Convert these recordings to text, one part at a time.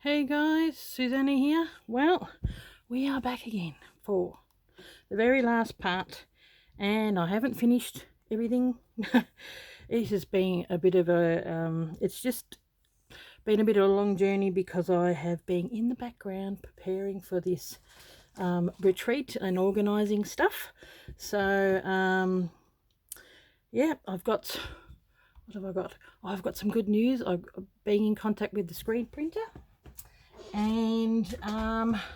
Hey guys, Susanna here. Well, we are back again for the very last part, and I haven't finished everything. It has been a bit of it's just been a bit of a long journey because I have been in the background preparing for this retreat and organising stuff. So, yeah, what have I got? I've got some good news. I've been in contact with the screen printer, and I've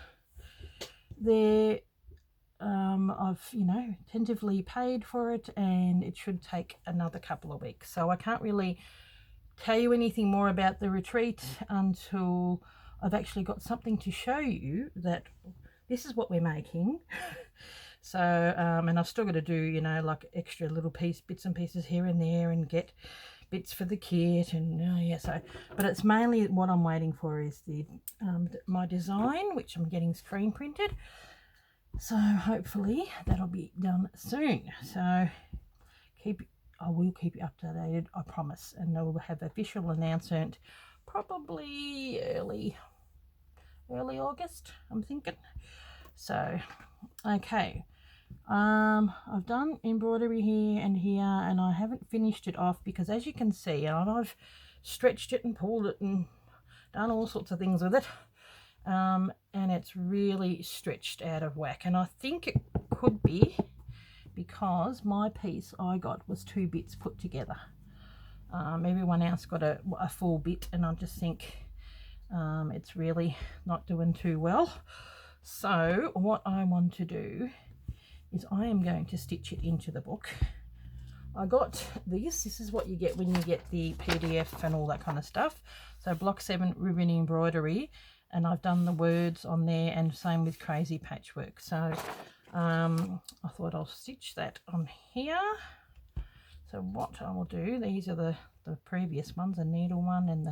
tentatively paid for it, and it should take another couple of weeks. So I can't really tell you anything more about the retreat until I've actually got something to show you that this is what we're making. So and I've still got to do like extra little bits and pieces here and there, and get bits for the kit, and but it's mainly what I'm waiting for is the my design, which I'm getting screen printed. So hopefully that'll be done soon. So I will keep you up to date, I promise, and we'll have official announcement probably early August, I'm thinking. So okay, I've done embroidery here and here, and I haven't finished it off because, as you can see, I've stretched it and pulled it and done all sorts of things with it, and it's really stretched out of whack. And I think it could be because my piece I got was 2 bits put together. Everyone else got a full bit, and I just think it's really not doing too well. So what I want to do is I am going to stitch it into the book. I got this is what you get when you get the PDF and all that kind of stuff. So block 7 ribbon embroidery, and I've done the words on there, and same with crazy patchwork. So I thought I'll stitch that on here. So what I will do, these are the previous ones, the needle one and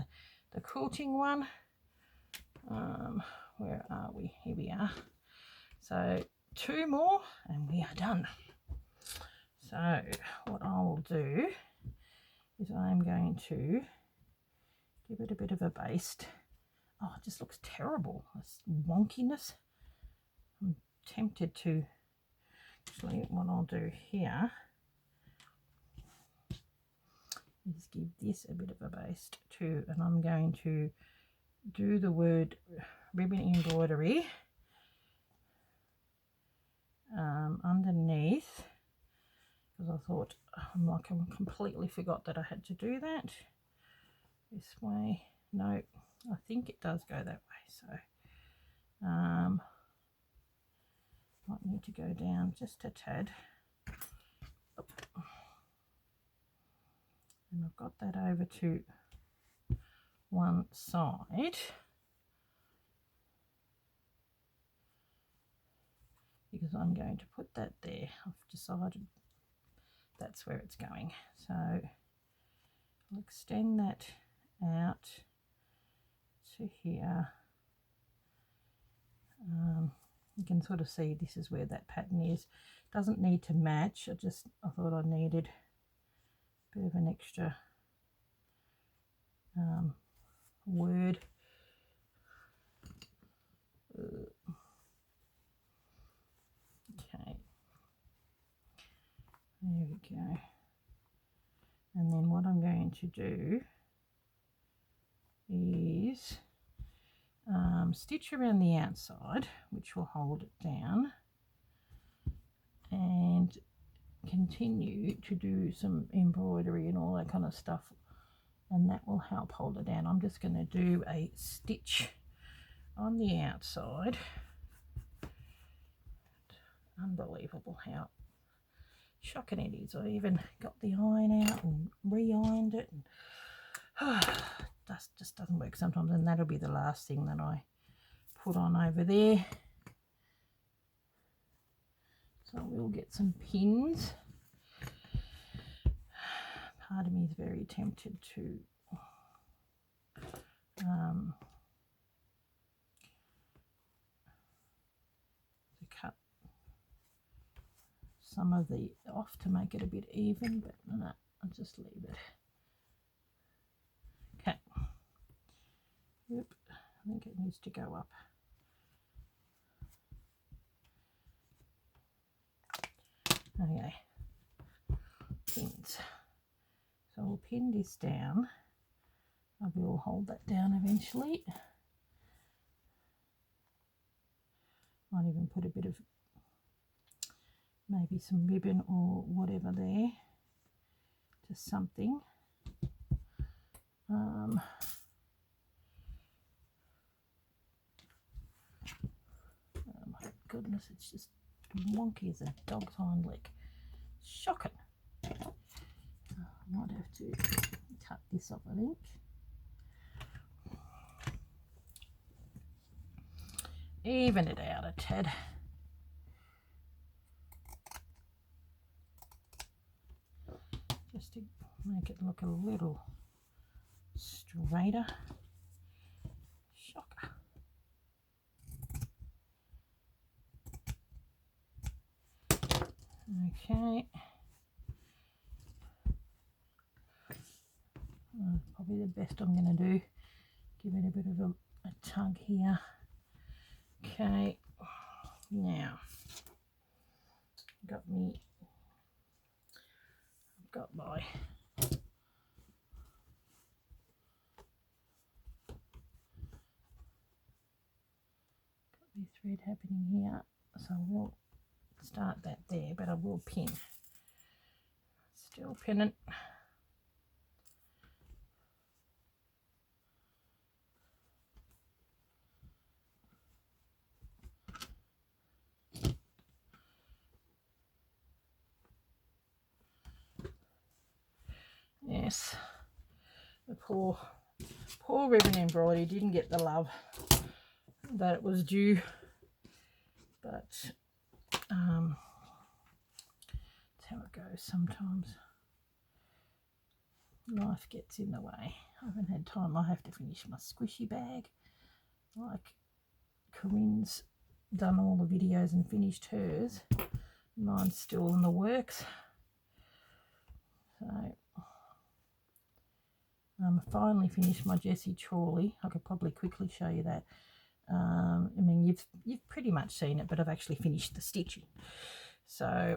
the quilting one. Where are we? Here we are. So 2 more and we are done. So what I will do is I'm going to give it a bit of a baste. Oh, it just looks terrible. This wonkiness. I'm tempted to actually, what I'll do here is give this a bit of a baste too, and I'm going to do the word ribbon embroidery underneath, because I thought I completely forgot that I had to do that this way. No, I think it does go that way, so might need to go down just a tad. And I've got that over to one side, because I'm going to put that there. I've decided that's where it's going. So I'll extend that out to here. You can sort of see this is where that pattern is. Doesn't need to match. I thought I needed a bit of an extra word. Okay, there we go. And then what I'm going to do is stitch around the outside, which will hold it down, and continue to do some embroidery and all that kind of stuff, and that will help hold it down. I'm just going to do a stitch on the outside. Unbelievable how shocking it is. I even got the iron out and re-ironed it, and that just doesn't work sometimes, and that'll be the last thing that I put on over there. So we'll get some pins. Part of me is very tempted to cut some of the off to make it a bit even, but no, I'll just leave it. Okay. Yep. I think it needs to go up. Okay, pins. So we'll pin this down. I will hold that down eventually. Might even put a bit of maybe some ribbon or whatever there, just something. Oh my goodness, it's just wonky as a dog's hind leg. Shocking. I might have to cut this off, I think. Even it out a tad. Just to make it look a little straighter. Shocker. Okay. Probably the best I'm going to do. Give it a bit of a tug here. Okay. Now, I've got my thread happening here, so we'll start that there, but I will pin. Still pinning. Yes, the poor ribbon embroidery didn't get the love that it was due, but that's how it goes sometimes. Life gets in the way. I haven't had time. I have to finish my squishy bag. Like Corinne's done all the videos and finished hers. Mine's still in the works. So finally finished my Jessie Chorley. I could probably quickly show you that. I mean, you've pretty much seen it, but I've actually finished the stitching. So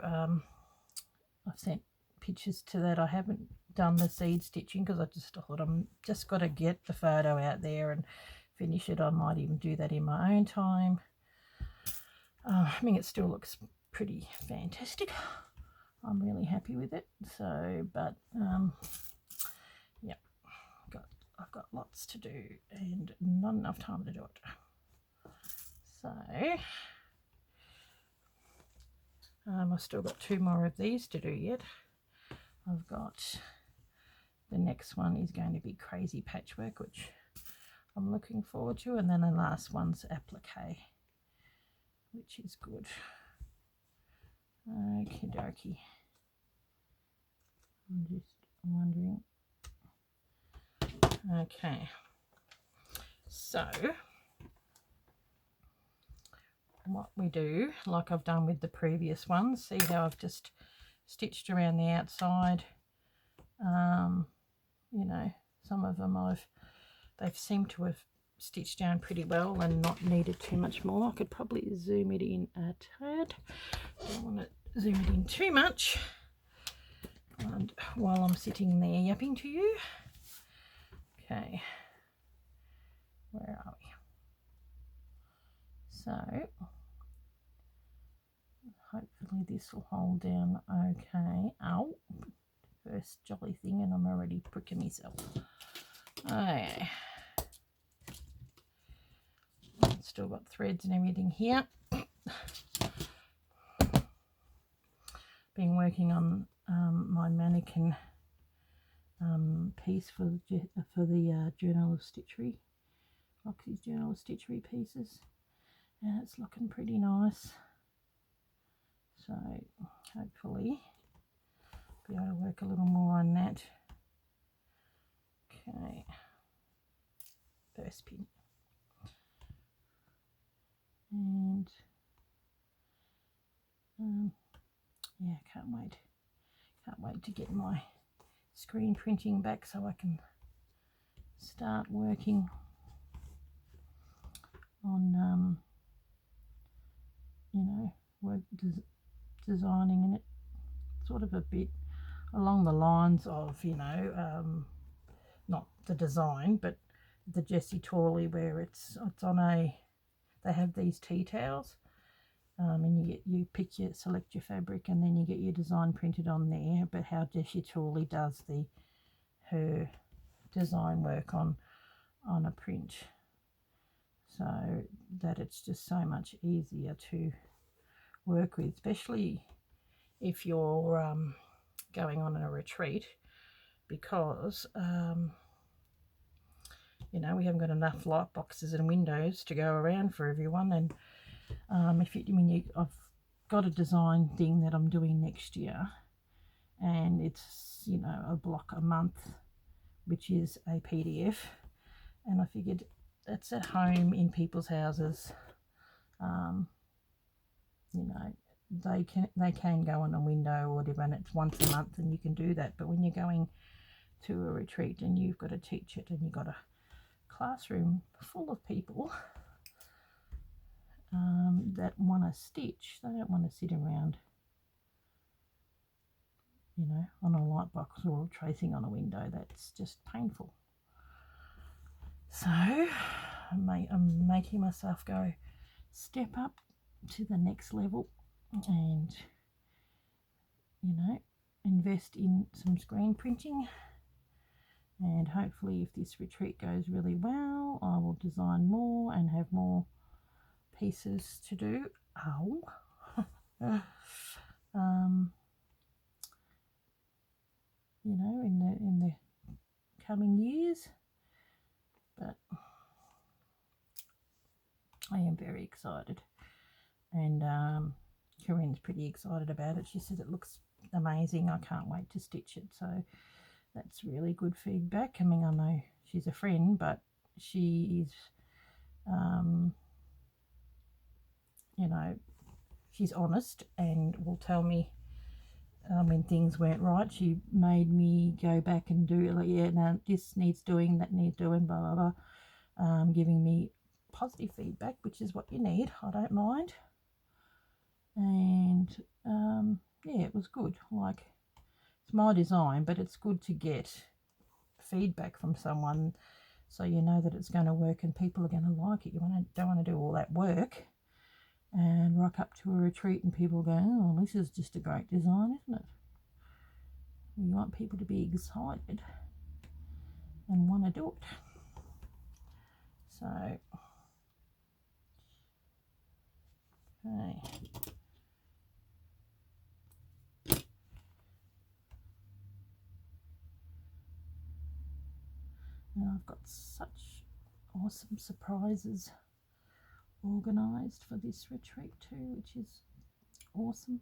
I've sent pictures to that. I haven't done the seed stitching because I just thought I'm just got to get the photo out there and finish it. I might even do that in my own time. I mean, it still looks pretty fantastic. I'm really happy with it. So, but yeah, I've got lots to do and not enough time to do it. So I've still got 2 more of these to do yet. I've got the next one is going to be Crazy Patchwork, which I'm looking forward to, and then the last one's Applique, which is good. Okie dokie. I'm just wondering. Okay, so what we do, like I've done with the previous ones, see how I've just stitched around the outside. You know, some of them they've seemed to have stitched down pretty well and not needed too much more. I could probably zoom it in a tad. Don't want to zoom it in too much. And while I'm sitting there yapping to you. Okay, where are we? So hopefully this will hold down okay. Ow, first jolly thing and I'm already pricking myself. Okay, still got threads and everything here. Been working on my mannequin piece for the Journal of Stitchery, Roxy's Journal of Stitchery pieces, and it's looking pretty nice. So hopefully be able to work a little more on that. Okay, first pin, and yeah, can't wait to get my screen printing back so I can start working. on you know, work designing in it, sort of a bit along the lines of, you know, not the design, but the Jessie Torley, where it's on a, they have these tea towels, and you select your fabric, and then you get your design printed on there. But how Jessie Torley does her design work on a print, so that it's just so much easier to work with, especially if you're going on a retreat, because you know, we haven't got enough light boxes and windows to go around for everyone. And I've got a design thing that I'm doing next year, and it's, you know, a block a month, which is a PDF, and I figured that's at home in people's houses. You know, they can go on a window or whatever, and it's once a month, and you can do that. But when you're going to a retreat and you've got to teach it, and you've got a classroom full of people that want to stitch, they don't want to sit around, you know, on a light box or tracing on a window. That's just painful. So I'm making myself go step up to the next level and, you know, invest in some screen printing. And hopefully, if this retreat goes really well, I will design more and have more pieces to do. You know, in the coming years. But I am very excited, and Corinne's pretty excited about it. She says it looks amazing. I can't wait to stitch it. So that's really good feedback. I mean, I know she's a friend, but she is, you know, she's honest and will tell me when things weren't right. She made me go back and do it, like, yeah, no, this needs doing, that needs doing, blah, blah, blah, giving me positive feedback, which is what you need. I don't mind. And yeah, it was good. Like, it's my design, but it's good to get feedback from someone, so you know that it's going to work and people are going to like it. Don't want to do all that work and rock up to a retreat and people go, oh, this is just a great design, isn't it? You want people to be excited and want to do it. So, okay. Now I've got such awesome surprises organised for this retreat too, which is awesome.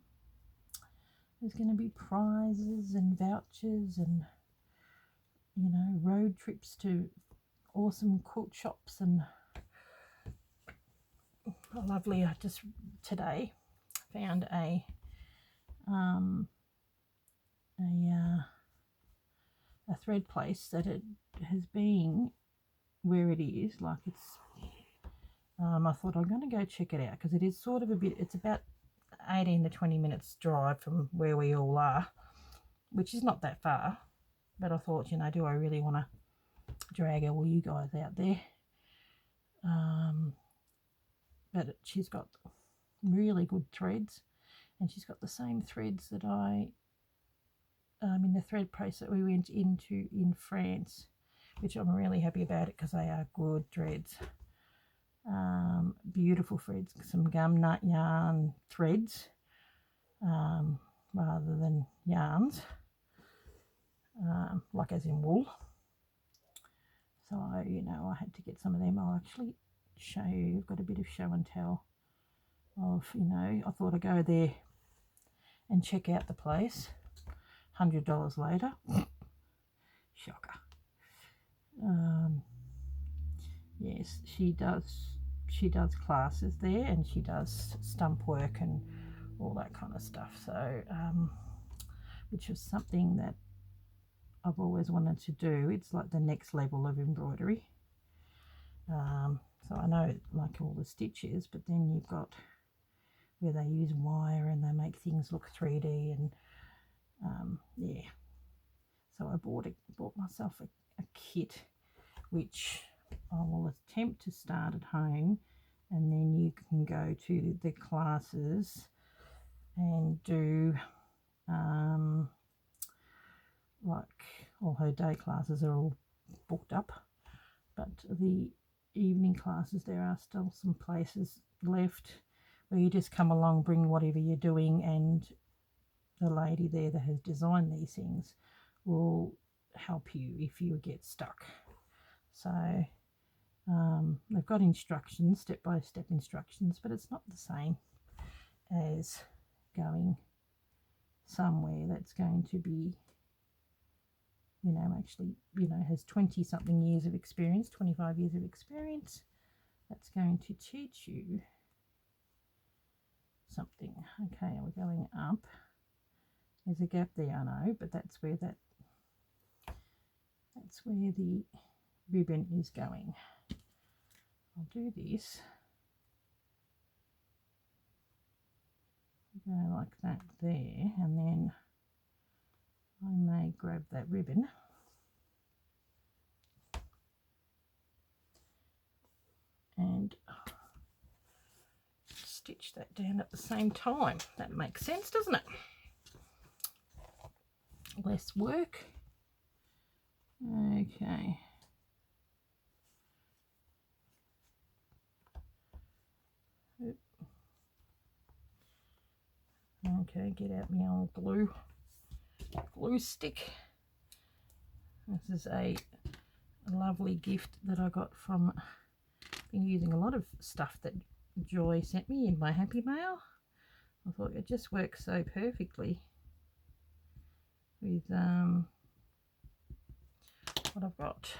There's going to be prizes and vouchers and, you know, road trips to awesome quilt shops. And lovely, I just today found a thread place that it has been where it is, like it's I thought I'm going to go check it out, because it is sort of a bit, it's about 18 to 20 minutes drive from where we all are, which is not that far. But I thought, you know, do I really want to drag all you guys out there? But she's got really good threads, and she's got the same threads that I in the thread place that we went into in France, which I'm really happy about it, because they are good threads. Beautiful threads, some gum nut yarn threads rather than yarns, like as in wool. So, you know, I had to get some of them. I'll actually show you. I've got a bit of show and tell of, you know, I thought I'd go there and check out the place. $100 later. Shocker. Yes, she does classes there, and she does stump work and all that kind of stuff. So, which is something that I've always wanted to do. It's like the next level of embroidery. So I know like all the stitches, but then you've got where they use wire and they make things look 3D, and yeah. So I bought myself a kit, which I will attempt to start at home, and then you can go to the classes and do like all her day classes are all booked up, but the evening classes, there are still some places left where you just come along, bring whatever you're doing, and the lady there that has designed these things will help you if you get stuck. So they've got instructions, step-by-step instructions, but it's not the same as going somewhere that's going to be, you know, actually, you know, has 20 something years of experience, 25 years of experience, that's going to teach you something. Okay, we're going up. There's a gap there, I know, but that's where the ribbon is going. I'll do this, go like that there, and then I may grab that ribbon and stitch that down at the same time. That makes sense, doesn't it? Less work. Okay. Okay, get out my old glue stick. This is a lovely gift that I got from, been using a lot of stuff that Joy sent me in my Happy Mail. I thought it just works so perfectly with what I've got.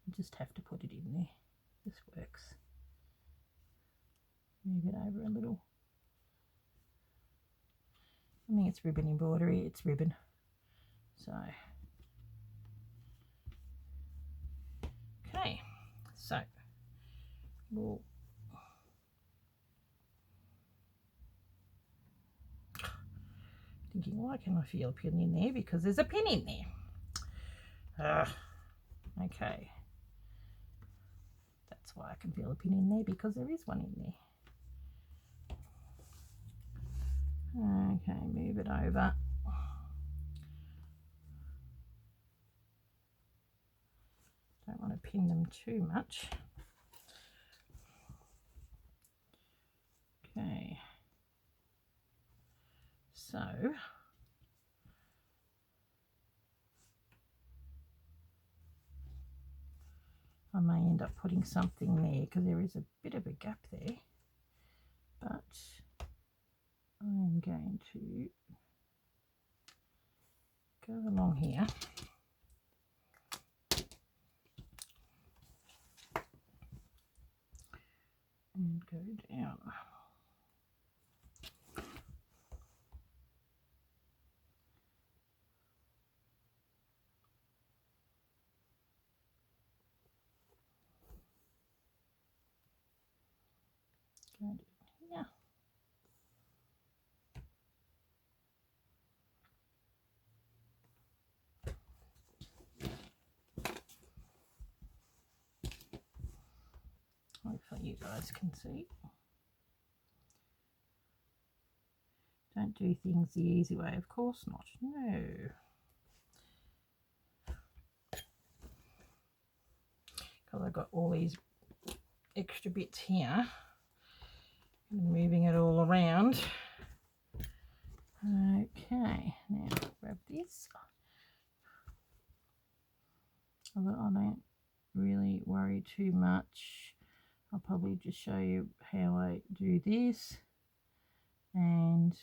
I just have to put it in there. This works. Move it over a little. I mean, it's ribbon embroidery, it's ribbon. So, okay, so we'll thinking, why can I feel a pin in there? Because there's a pin in there. Okay, that's why I can feel a pin in there, because there is one in there. Okay, move it over. Don't want to pin them too much. Okay, so I may end up putting something there because there is a bit of a gap there, but I'm going to go along here and go down. Go down here. Hopefully you guys can see. Don't do things the easy way, of course not. No. Because I've got all these extra bits here. I'm moving it all around. Okay, now grab this. Although I don't really worry too much, I'll probably just show you how I do this, and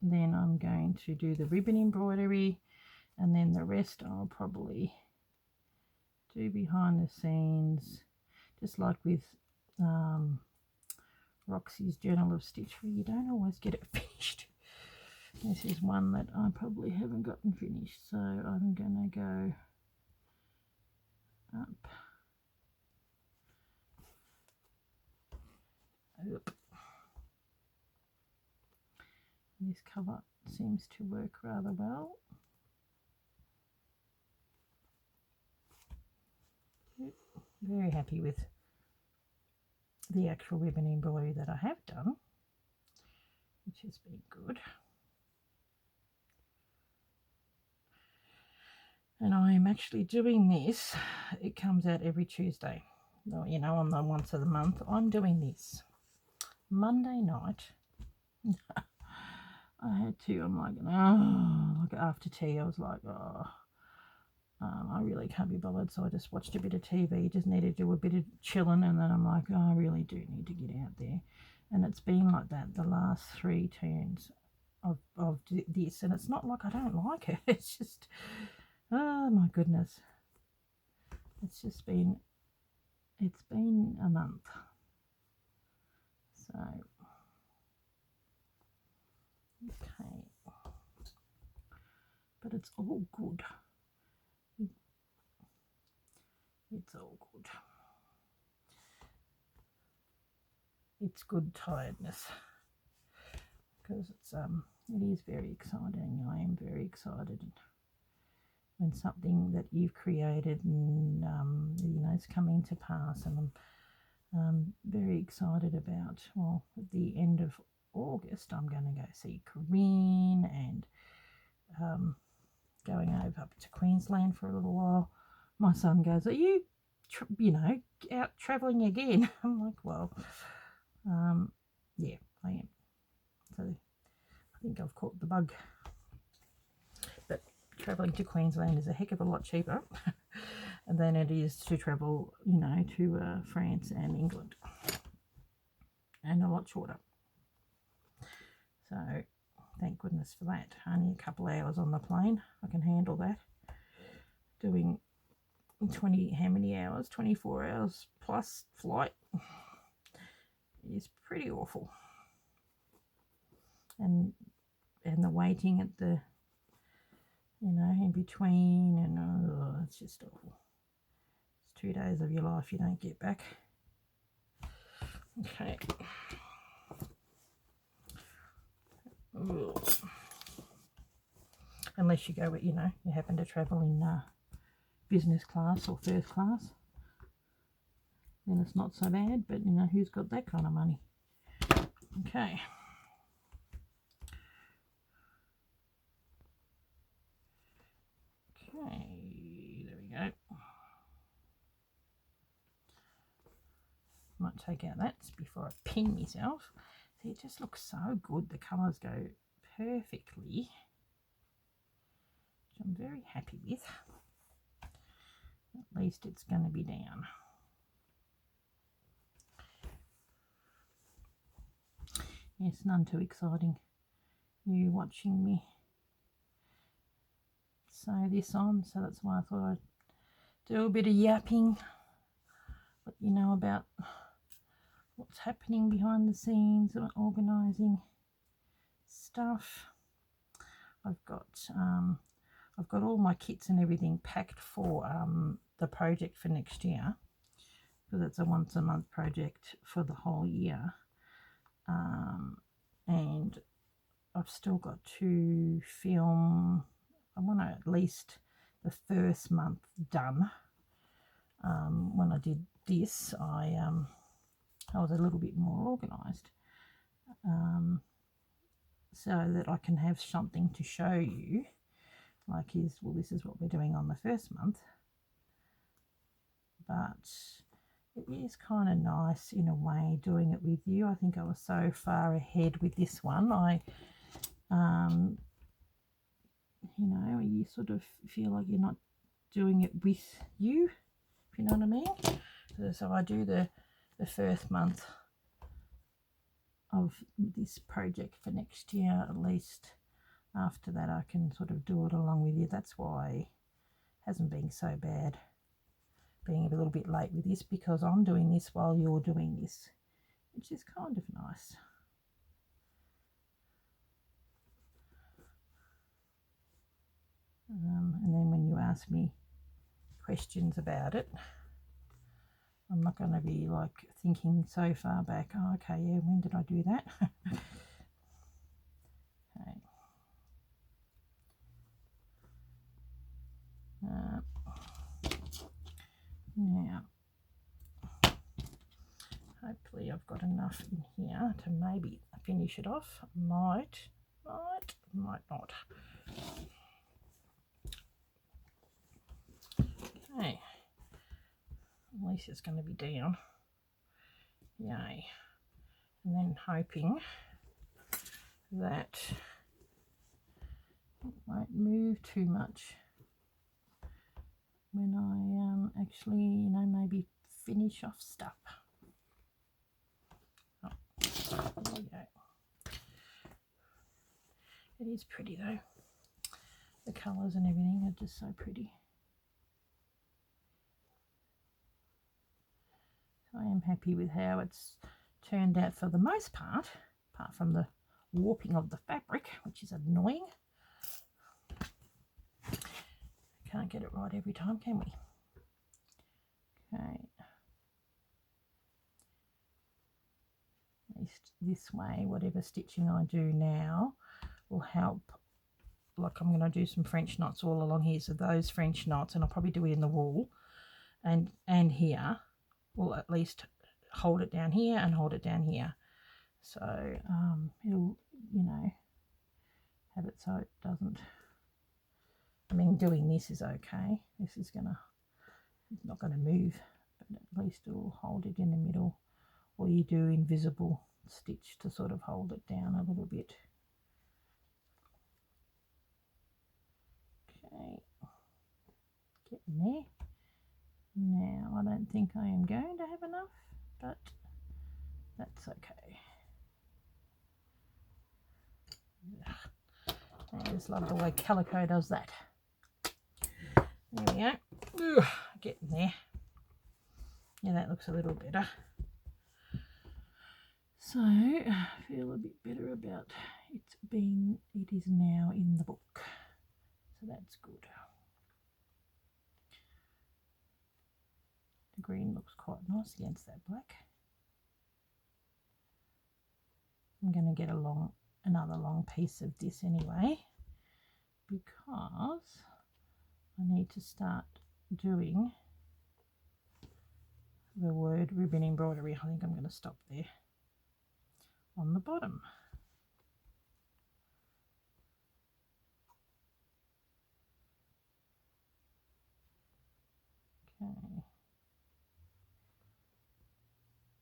then I'm going to do the ribbon embroidery, and then the rest I'll probably do behind the scenes, just like with Roxy's Journal of Stitch, where you don't always get it finished. This is one that I probably haven't gotten finished, so I'm gonna go up this colour seems to work rather well. Very happy with the actual ribbon embroidery that I have done, which has been good. And I am actually doing this, it comes out every Tuesday, you know, on the once of the month. I'm doing this Monday night. I had to, I'm like, oh, like after tea, I was like, oh, I really can't be bothered. So I just watched a bit of TV, just needed to do a bit of chilling. And then I'm like, oh, I really do need to get out there. And it's been like that the last 3 turns of this. And it's not like I don't like it. It's just, oh my goodness. It's just been, it's been a month. So, okay. But it's all good. It's all good. It's good tiredness, because it is very exciting. I am very excited when something that you've created and you know, is coming to pass, and I'm very excited about. Well, at the end of August, I'm going to go see Corinne and going over up to Queensland for a little while. My son goes, "Are you, you know, out travelling again?" I'm like, well, yeah, I am. So I think I've caught the bug. But travelling to Queensland is a heck of a lot cheaper than it is to travel, you know, to France and England, and a lot shorter. So thank goodness for that. Only a couple of hours on the plane. I can handle that. Doing 20, how many hours? 24 hours plus flight is pretty awful. And the waiting at the, you know, in between, and oh, it's just awful. It's 2 days of your life you don't get back. Okay. Ooh. Unless you go with, you know, you happen to travel in business class or first class, then it's not so bad. But you know, who's got that kind of money? Okay. Okay, there we go. Might take out that before I pin myself. See, it just looks so good. The colours go perfectly, which I'm very happy with. At least it's going to be down. Yes, none too exciting. You watching me sew this on, so that's why I thought I'd do a bit of yapping, let you know about what's happening behind the scenes, organising stuff. I've got all my kits and everything packed for the project for next year, because it's a once a month project for the whole year. And I've still got to film, I want to at least the first month done. When I did this, I was a little bit more organised, so that I can have something to show you, like well, this is what we're doing on the first month. But it is kind of nice in a way doing it with you. I think I was so far ahead with this one. You know, you sort of feel like you're not doing it with you, if you know what I mean. So I do the first month of this project for next year. At least after that I can sort of do it along with you. That's why it hasn't been so bad being a little bit late with this, because I'm doing this while you're doing this, which is kind of nice. And then when you ask me questions about it, I'm not going to be like thinking so far back, oh, okay, yeah, when did I do that? Okay. Now, hopefully I've got enough in here to maybe finish it off. Might not. Okay, at least it's going to be down. Yay. And then hoping that it won't move too much when I actually, you know, maybe finish off stuff. Oh, there we go. It is pretty though. The colours and everything are just so pretty. I am happy with how it's turned out for the most part, apart from the warping of the fabric, which is annoying. Can't get it right every time, can we? Okay. At least this way, whatever stitching I do now will help. Like I'm going to do some French knots all along here, so those French knots, and I'll probably do it in the wool, and here will at least hold it down here and hold it down here. So it'll, you know, have it so it doesn't, I mean, doing this is okay. This is not gonna move, but at least it will hold it in the middle, or you do invisible stitch to sort of hold it down a little bit. Okay, getting there. Now I don't think I am going to have enough, but that's okay. I just love the way Calico does that. There we go. Ugh, getting there. Yeah, that looks a little better. So I feel a bit better about it is now in the book. So that's good. The green looks quite nice against that black. I'm going to get another long piece of this anyway, because I need to start doing the word ribbon embroidery. I think I'm going to stop there on the bottom. Okay,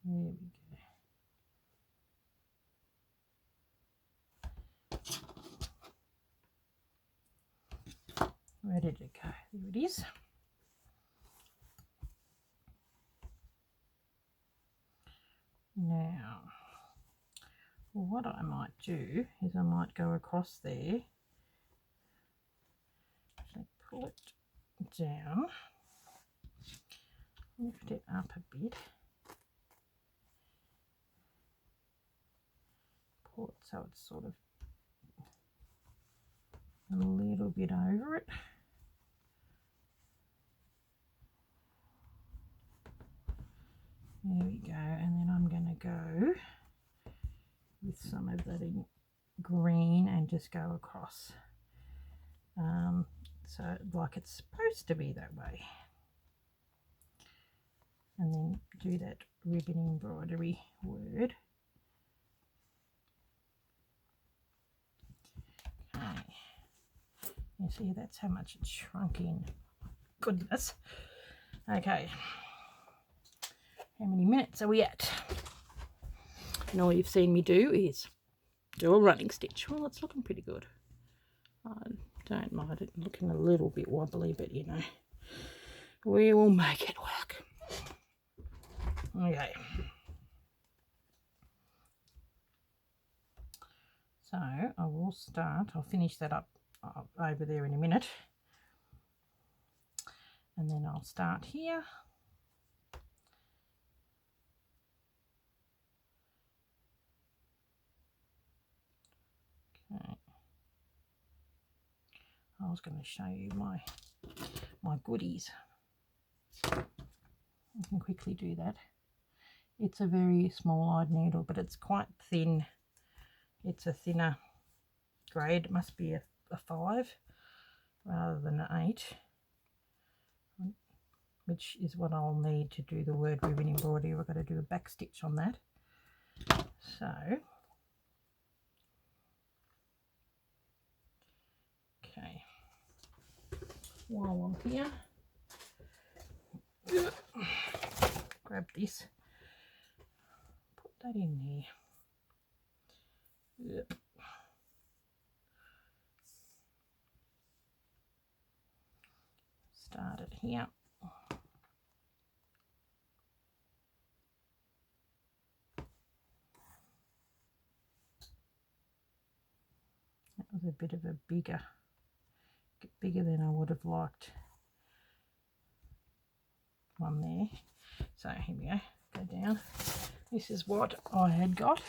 there we go. Ready to go. There it is. Now, what I might do is I might go across there, so pull it down, lift it up a bit, pull it so it's sort of a little bit over it. There we go, and then I'm going to go with some of that in green and just go across, so like it's supposed to be that way, and then do that ribbon embroidery word. Okay, you see that's how much it's shrunk in. Goodness. Okay, how many minutes are we at? And all you've seen me do is do a running stitch. Well, it's looking pretty good. I don't mind it looking a little bit wobbly, but you know, we will make it work. Okay. So I will start, I'll finish that up over there in a minute. And then I'll start here. Okay. I was going to show you my goodies. I can quickly do that. It's a very small-eyed needle, but it's quite thin. It's a thinner grade. It must be a 5 rather than an 8. which is what I'll need to do the word ribbon embroidery. We've got to do a back stitch on that. So okay, while I'm here, grab this, put that in there. Yep. Start it here. That was a bit of a bigger than I would have liked one there. So here we go, go down. This is what I had got.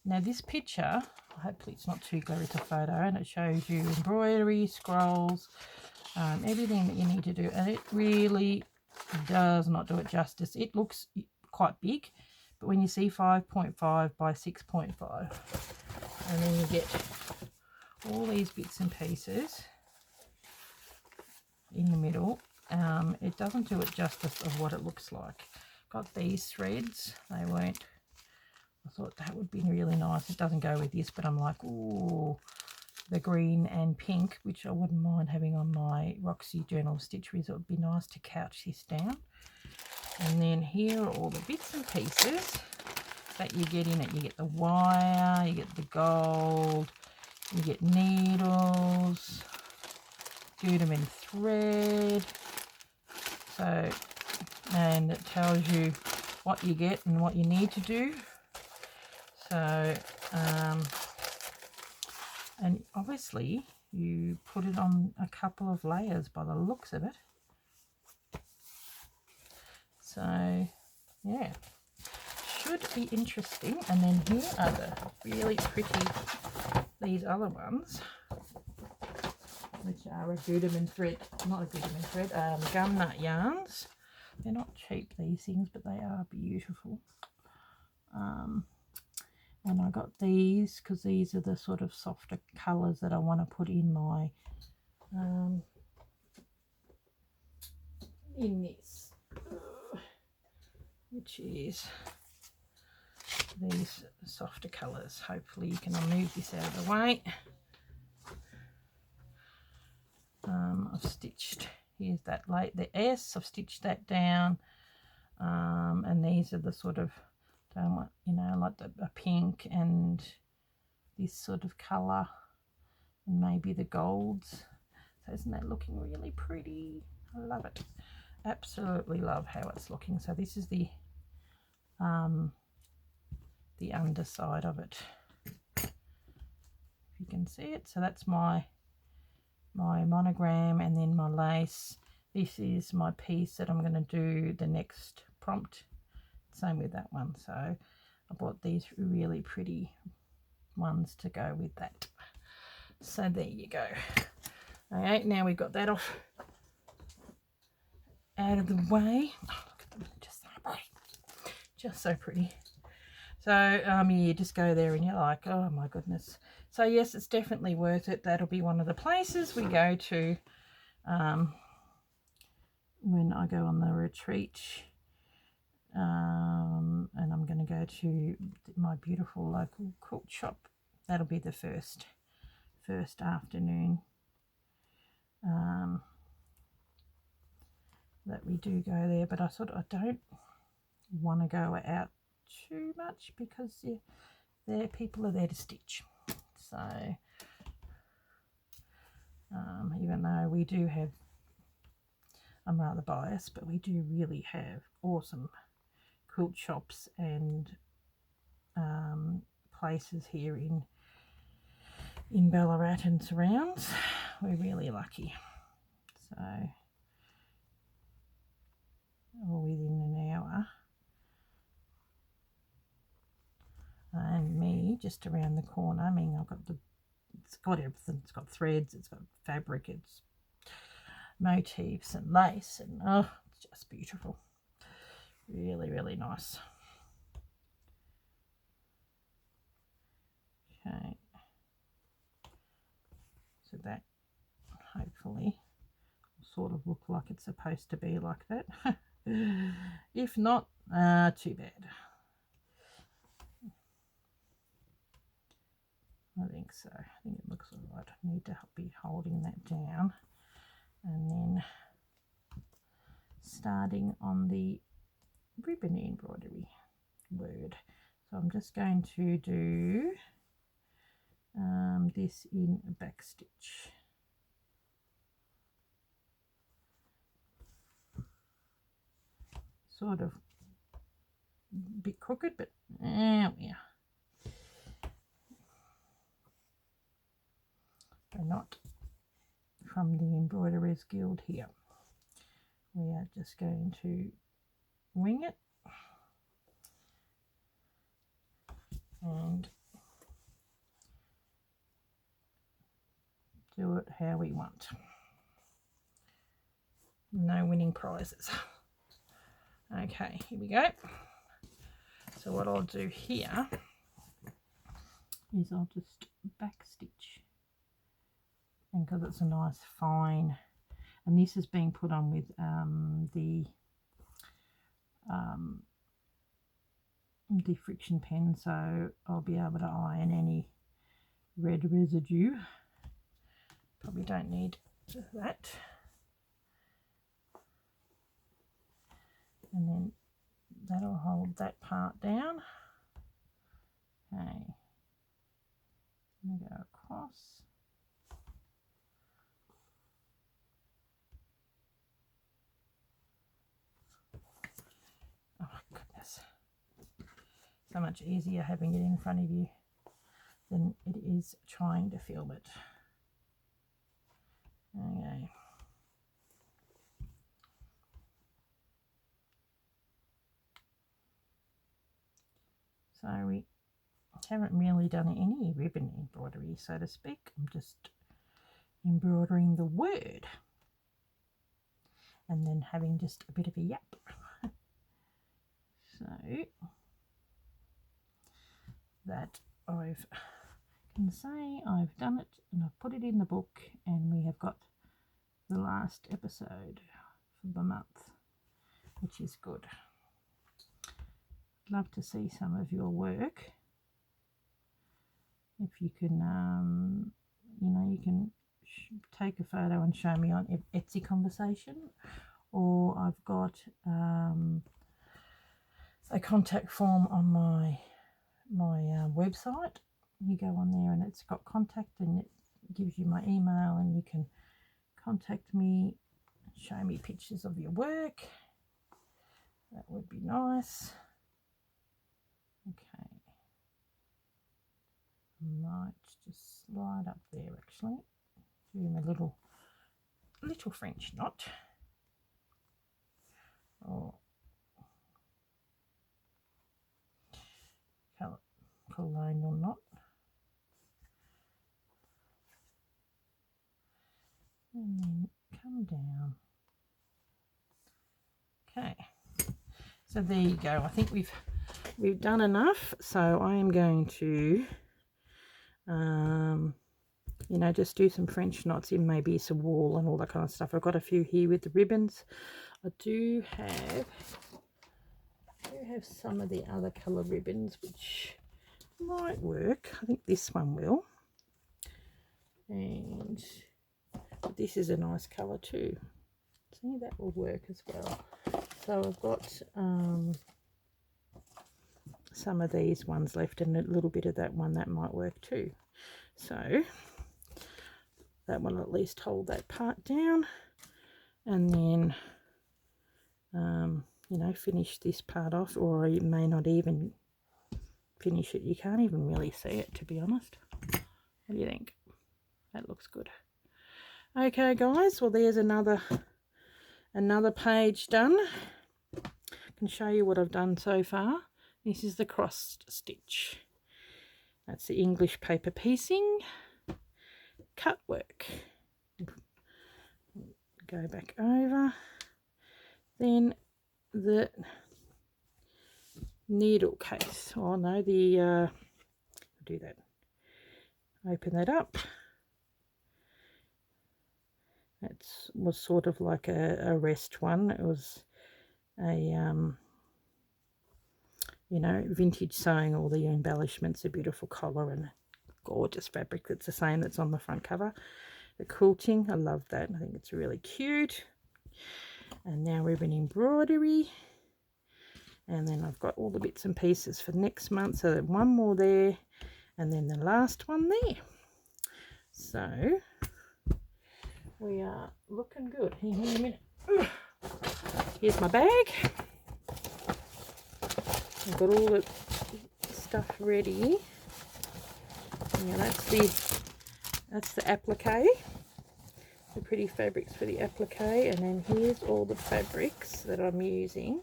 Now this picture, hopefully it's not too glary to photo, and it shows you embroidery, scrolls, everything that you need to do, and it really does not do it justice. It looks quite big, but when you see 5.5 by 6.5, and then you get all these bits and pieces in the middle, it doesn't do it justice of what it looks like. Got these threads, they weren't, I thought that would be really nice. It doesn't go with this, but I'm like, ooh, the green and pink, which I wouldn't mind having on my Roxy Journal Stitcheries. It would be nice to couch this down. And then here are all the bits and pieces that you get in it. You get the wire, you get the gold, you get needles, Gutermann thread. So, and it tells you what you get and what you need to do. So, and obviously you put it on a couple of layers by the looks of it. So, yeah, should be interesting. And then here are the really pretty, these other ones, which are a Gutermann thread, not a Gutermann thread, gum nut yarns. They're not cheap, these things, but they are beautiful. And I got these because these are the sort of softer colours that I want to put in my in this, which is these softer colours. Hopefully you can move this out of the way. I've stitched, here's that the S, I've stitched that down, and these are the sort of, you know, like a pink and this sort of colour, and maybe the golds. So isn't that looking really pretty? I love it, absolutely love how it's looking. So this is the underside of it, if you can see it. So that's my monogram, and then my lace. This is my piece that I'm going to do the next prompt. Same with that one. So I bought these really pretty ones to go with that. So there you go. Okay, now we've got that off out of the way. Oh, look at them, just so pretty, just so pretty. So you just go there and you're like, oh my goodness. So yes, it's definitely worth it. That'll be one of the places we go to when I go on the retreat. And I'm going to go to my beautiful local quilt shop. That'll be the first afternoon that we do go there. But I don't want to go out too much because people are there to stitch. So even though we do have, I'm rather biased, but we do really have awesome quilt shops and places here in Ballarat and surrounds. We're really lucky. So, all within an hour. And me just around the corner. I mean, it's got everything. It's got threads, it's got fabric, it's motifs and lace, and oh, it's just beautiful. Really, really nice. Okay. So that hopefully will sort of look like it's supposed to be like that. If not, too bad. I think so. I think it looks all right. I need to be holding that down and then starting on the ribbon embroidery word. So I'm just going to do this in a back stitch. Sort of a bit crooked, but yeah. We're not from the Embroiderers Guild here. We are just going to wing it and do it how we want. No winning prizes. Okay, here we go. So what I'll do here is I'll just back stitch, and because it's a nice fine, and this is being put on with the friction pen, so I'll be able to iron any red residue. Probably don't need that. And then that'll hold that part down. Okay, I'm going to go across. Oh goodness, so much easier having it in front of you than it is trying to film it. Okay. So we haven't really done any ribbon embroidery, so to speak. I'm just embroidering the word and then having just a bit of a yap. So that can say I've done it, and I've put it in the book, and we have got the last episode for the month, which is good. Love to see some of your work. If you can, you can take a photo and show me on Etsy Conversation, or I've got a contact form on my website. You go on there and it's got contact, and it gives you my email, and you can contact me, show me pictures of your work. That would be nice. Okay, I might just slide up there actually, doing a little French knot, or colonial knot, and then come down. Okay, so there you go. I think we've done enough, so I am going to just do some French knots in maybe some wool and all that kind of stuff. I've got a few here with the ribbons. I do have some of the other colour ribbons which might work. I think this one will, and this is a nice colour too. See, that will work as well. So I've got some of these ones left, and a little bit of that one that might work too. So that one will at least hold that part down, and then finish this part off, or you may not even finish it. You can't even really see it, to be honest. What do you think? That looks good. Okay guys, well there's another page done. I can show you what I've done so far. This is the cross stitch. That's the English paper piecing, cut work. Go back over. Then the needle case. Oh no, do that. Open that up. It was sort of like a rest one. It was a you know, vintage sewing. All the embellishments, a beautiful collar and gorgeous fabric that's the same that's on the front cover. The quilting, I love that. I think it's really cute. And now ribbon embroidery. And then I've got all the bits and pieces for next month. So one more there, and then the last one there. So we are looking good. Here a minute. Here's my bag. I've got all the stuff ready. Yeah, that's the applique. The pretty fabrics for the applique, and then here's all the fabrics that I'm using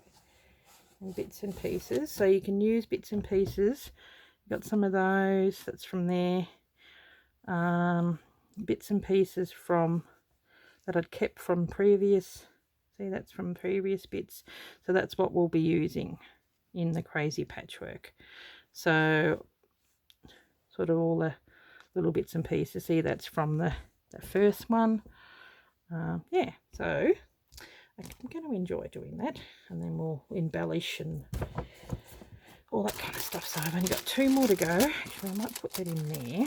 and bits and pieces. So you can use bits and pieces. Got some of those. That's from there. Bits and pieces from that I'd kept from previous. See, that's from previous bits. So that's what we'll be using in the crazy patchwork. So sort of all the little bits and pieces. See, that's from the first one. Yeah, so I'm going to enjoy doing that, and then we'll embellish and all that kind of stuff. So I've only got 2 more to go. Actually, I might put that in there.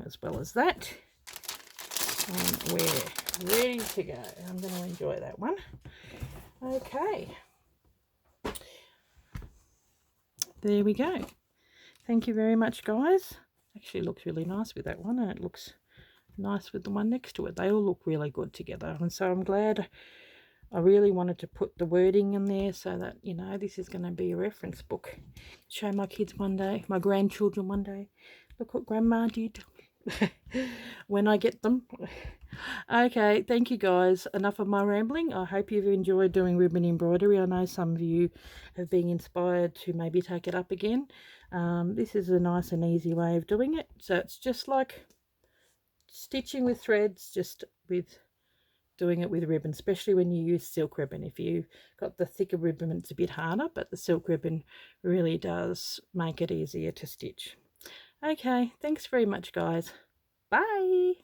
As well as that. And we're ready to go. I'm going to enjoy that one. Okay. There we go. Thank you very much, guys. Actually looks really nice with that one, and it looks nice with the one next to it. They all look really good together, and so I'm glad. I really wanted to put the wording in there so that, you know, this is going to be a reference book. Show my kids one day, my grandchildren one day. Look what Grandma did when I get them. Okay, thank you guys. Enough of my rambling. I hope you've enjoyed doing ribbon embroidery. I know some of you have been inspired to maybe take it up again. This is a nice and easy way of doing it. So it's just like stitching with threads, just with doing it with ribbon, especially when you use silk ribbon. If you got the thicker ribbon, it's a bit harder, but the silk ribbon really does make it easier to stitch. Okay, thanks very much, guys. Bye.